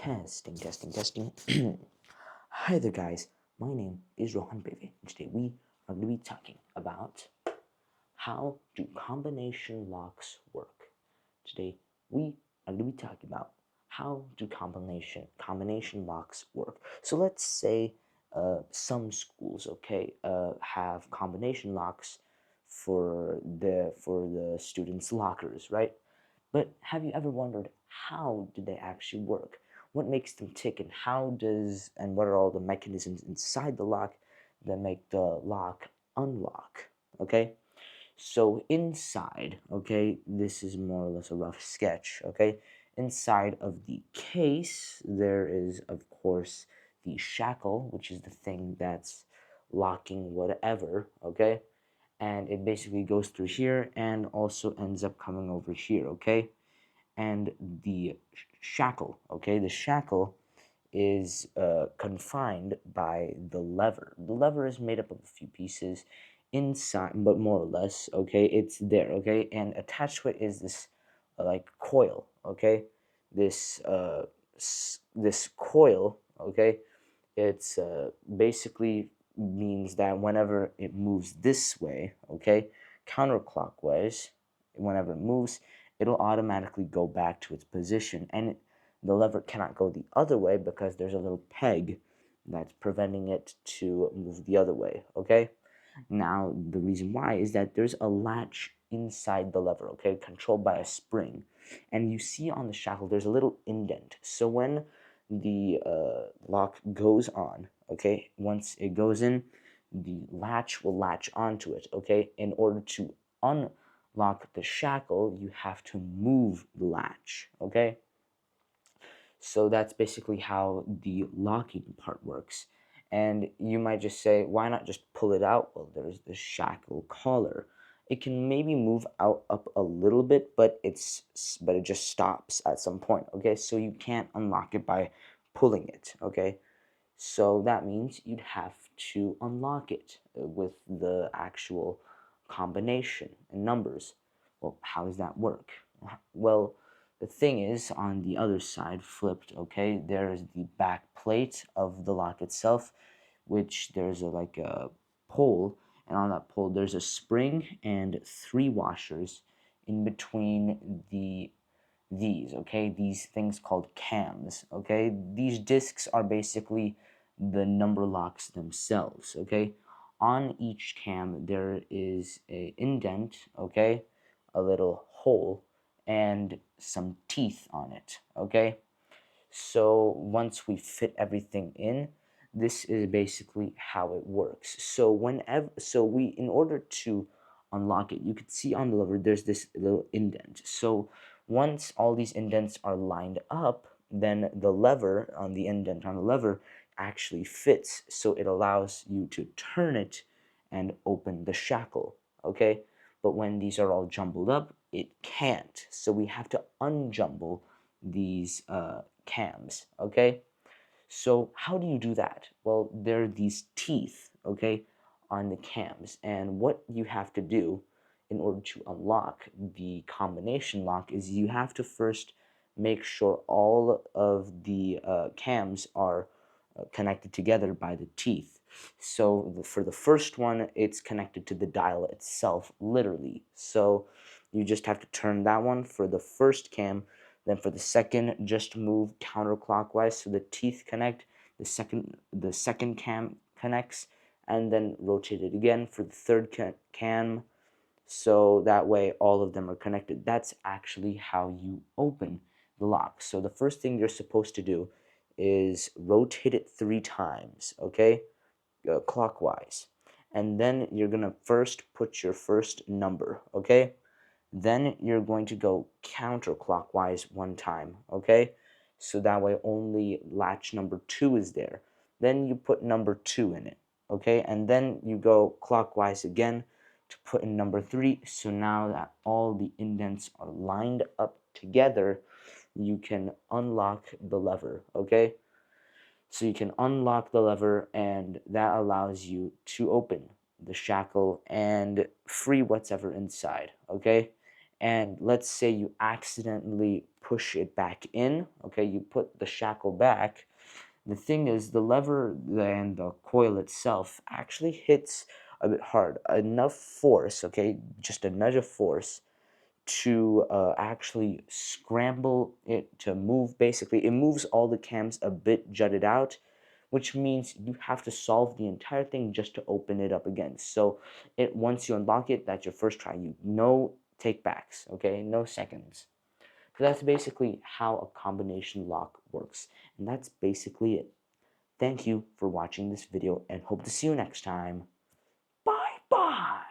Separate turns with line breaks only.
Testing. Hi there, guys. My name is Rohan Beve, and today we are going to be talking about how do combination locks work. Today we are going to be talking about how do combination locks work. So let's say some schools, have combination locks for the students' lockers, right? But have you ever wondered how do they actually work? What makes them tick, and what are all the mechanisms inside the lock that make the lock unlock? Okay? So inside, this is more or less a rough sketch, okay? Inside of the case, there is, of course, the shackle, which is the thing that's locking whatever, okay? And it basically goes through here and also ends up coming over here, okay? And the shackle, the shackle is confined by the lever. The lever is made up of a few pieces inside, but more or less, it's there, and attached to it is this like coil, this this coil, it's basically means that whenever it moves this way, counterclockwise, whenever it moves, it'll automatically go back to its position, and the lever cannot go the other way because there's a little peg that's preventing it to move the other way, Now, the reason why is that there's a latch inside the lever, controlled by a spring, and you see on the shackle there's a little indent. So when the lock goes on, once it goes in, the latch will latch onto it, In order to unlock the shackle, you have to move the latch, So that's basically how the locking part works. And you might just say, why not just pull it out? Well, there's the shackle collar. It can maybe move out up a little bit, but it just stops at some point, So you can't unlock it by pulling it, So that means you'd have to unlock it with the actual combination and numbers. Well, how does that work? Well, the thing is, on the other side, flipped, there is the back plate of the lock itself, which there's like a pole, and on that pole there's a spring and 3 washers in between these things called cams, These discs are basically the number locks themselves, On each cam there is a indent, a little hole, and some teeth on it, So once we fit everything in, this is basically how it works. In order to unlock it, you could see on the lever there's this little indent. So once all these indents are lined up, then the lever on the indent on the lever actually fits, so it allows you to turn it and open the shackle, But when these are all jumbled up, it can't. So we have to unjumble these cams, So how do you do that? Well, there are these teeth, on the cams, and what you have to do in order to unlock the combination lock is you have to first make sure all of the cams are connected together by the teeth. So for the first one, it's connected to the dial itself, literally. So you just have to turn that one for the first cam. Then for the second, just move counterclockwise so the teeth connect. The second cam connects, and then rotate it again for the third cam. So that way all of them are connected. That's actually how you open the lock. So the first thing you're supposed to do is rotate it 3 times, clockwise. And then you're going to first put your first number, Then you're going to go counterclockwise 1 time, So that way only latch number 2 is there. Then you put number 2 in it, And then you go clockwise again to put in number 3. So now that all the indents are lined up together, you can unlock the lever, So you can unlock the lever, and that allows you to open the shackle and free whatever inside, and let's say you accidentally push it back in, okay, you put the shackle back, the thing is the lever and the coil itself actually hits a bit hard, enough force, okay, just a nudge of force to actually scramble it to move. Basically, it moves all the cams a bit jutted out, which means you have to solve the entire thing just to open it up again. So once you unlock it, that's your first try. You no take backs, okay, no seconds. So that's basically how a combination lock works, and that's basically it. Thank you for watching this video and hope to see you next time. Bye bye.